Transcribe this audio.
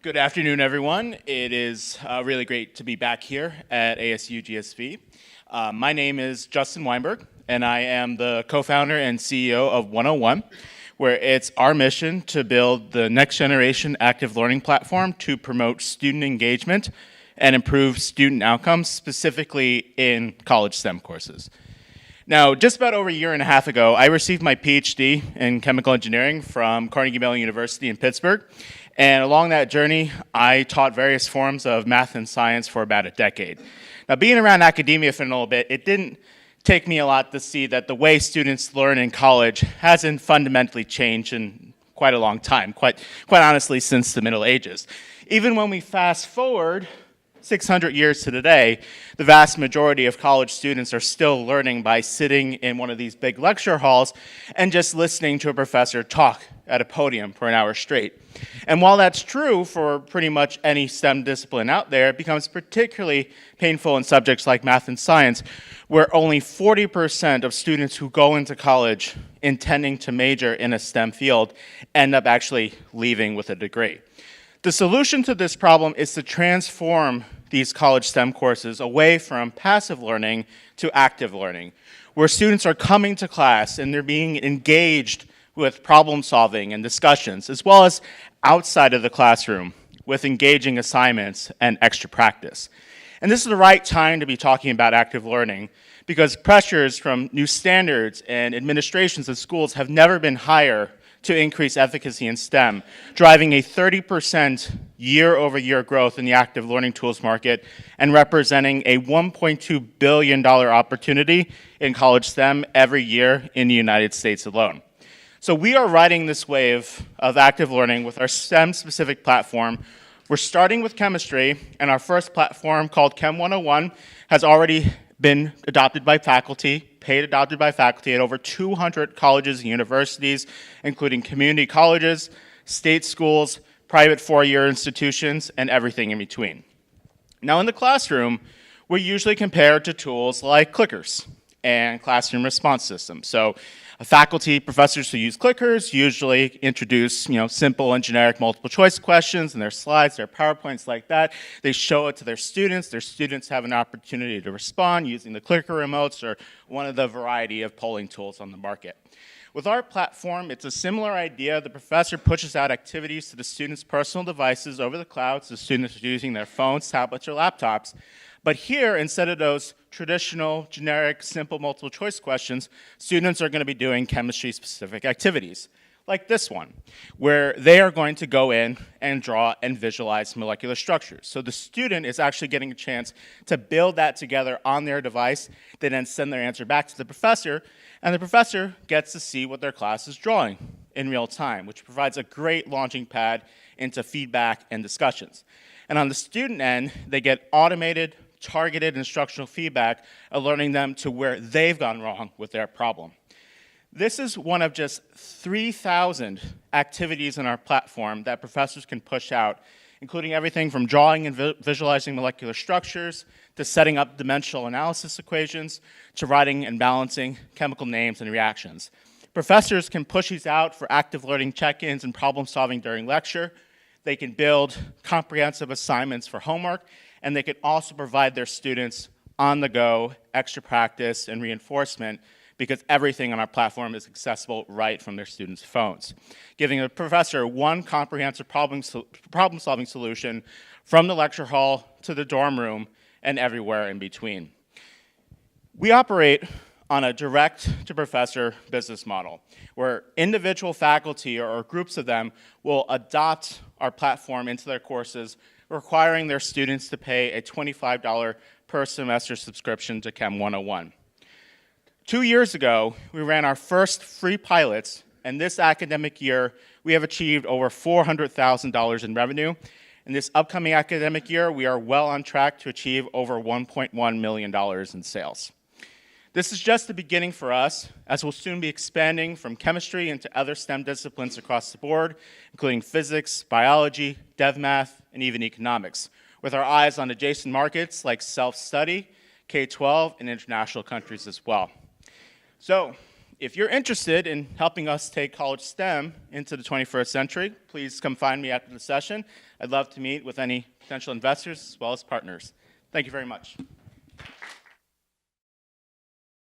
Good afternoon, everyone. It is really great to be back here at ASU GSV. My name is Justin Weinberg, and I am the co-founder and CEO of 101, where it's our mission to build the next generation active learning platform to promote student engagement and improve student outcomes, specifically in college STEM courses. Now, just about over a year and a half ago, I received my PhD in chemical engineering from Carnegie Mellon University in Pittsburgh. And along that journey, I taught various forms of math and science for about a decade. Now, being around academia for a little bit, it didn't take me a lot to see that the way students learn in college hasn't fundamentally changed in quite a long time, quite honestly, since the Middle Ages. Even when we fast forward 600 years to today, the vast majority of college students are still learning by sitting in one of these big lecture halls and just listening to a professor talk at a podium for an hour straight. And while that's true for pretty much any STEM discipline out there, it becomes particularly painful in subjects like math and science, where only 40% of students who go into college intending to major in a STEM field end up actually leaving with a degree. The solution to this problem is to transform these college STEM courses away from passive learning to active learning, where students are coming to class and they're being engaged with problem solving and discussions, as well as outside of the classroom with engaging assignments and extra practice. And this is the right time to be talking about active learning because pressures from new standards and administrations of schools have never been higher to increase efficacy in STEM, driving a 30% year-over-year growth in the active learning tools market and representing a $1.2 billion opportunity in college STEM every year in the United States alone. So we are riding this wave of active learning with our STEM-specific platform. We're starting with chemistry, and our first platform called Chem 101 has already been adopted by faculty, paid adopted by faculty at over 200 colleges and universities, including community colleges, state schools, private four-year institutions, and everything in between. Now in the classroom, we're usually compared to tools like clickers and classroom response systems. So faculty, professors who use clickers usually introduce simple and generic multiple choice questions in their slides, their PowerPoints like that. They show it to their students. Their students have an opportunity to respond using the clicker remotes or one of the variety of polling tools on the market. With our platform, it's a similar idea. The professor pushes out activities to the students' personal devices over the cloud, so students are using their phones, tablets, or laptops. But here, instead of those traditional, generic, simple multiple choice questions, students are going to be doing chemistry-specific activities, like this one, where they are going to go in and draw and visualize molecular structures. So the student is actually getting a chance to build that together on their device. They then send their answer back to the professor, and the professor gets to see what their class is drawing in real time, which provides a great launching pad into feedback and discussions. And on the student end, they get automated, targeted instructional feedback, alerting them to where they've gone wrong with their problem. This is one of just 3,000 activities in our platform that professors can push out, including everything from drawing and visualizing molecular structures, to setting up dimensional analysis equations, to writing and balancing chemical names and reactions. Professors can push these out for active learning check-ins and problem solving during lecture. They can build comprehensive assignments for homework, and they can also provide their students on-the-go extra practice and reinforcement because everything on our platform is accessible right from their students' phones, giving a professor one comprehensive problem-solving solution from the lecture hall to the dorm room and everywhere in between. We operate on a direct-to-professor business model, where individual faculty or groups of them will adopt our platform into their courses, requiring their students to pay a $25 per semester subscription to Chem 101. 2 years ago, we ran our first free pilots, and this academic year, we have achieved over $400,000 in revenue. In this upcoming academic year, we are well on track to achieve over $1.1 million in sales. This is just the beginning for us, as we'll soon be expanding from chemistry into other STEM disciplines across the board, including physics, biology, dev math, and even economics, with our eyes on adjacent markets like self-study, K-12, and international countries as well. So, If you're interested in helping us take college STEM into the 21st century, please come find me after the session. I'd love to meet with any potential investors as well as partners. Thank you very much.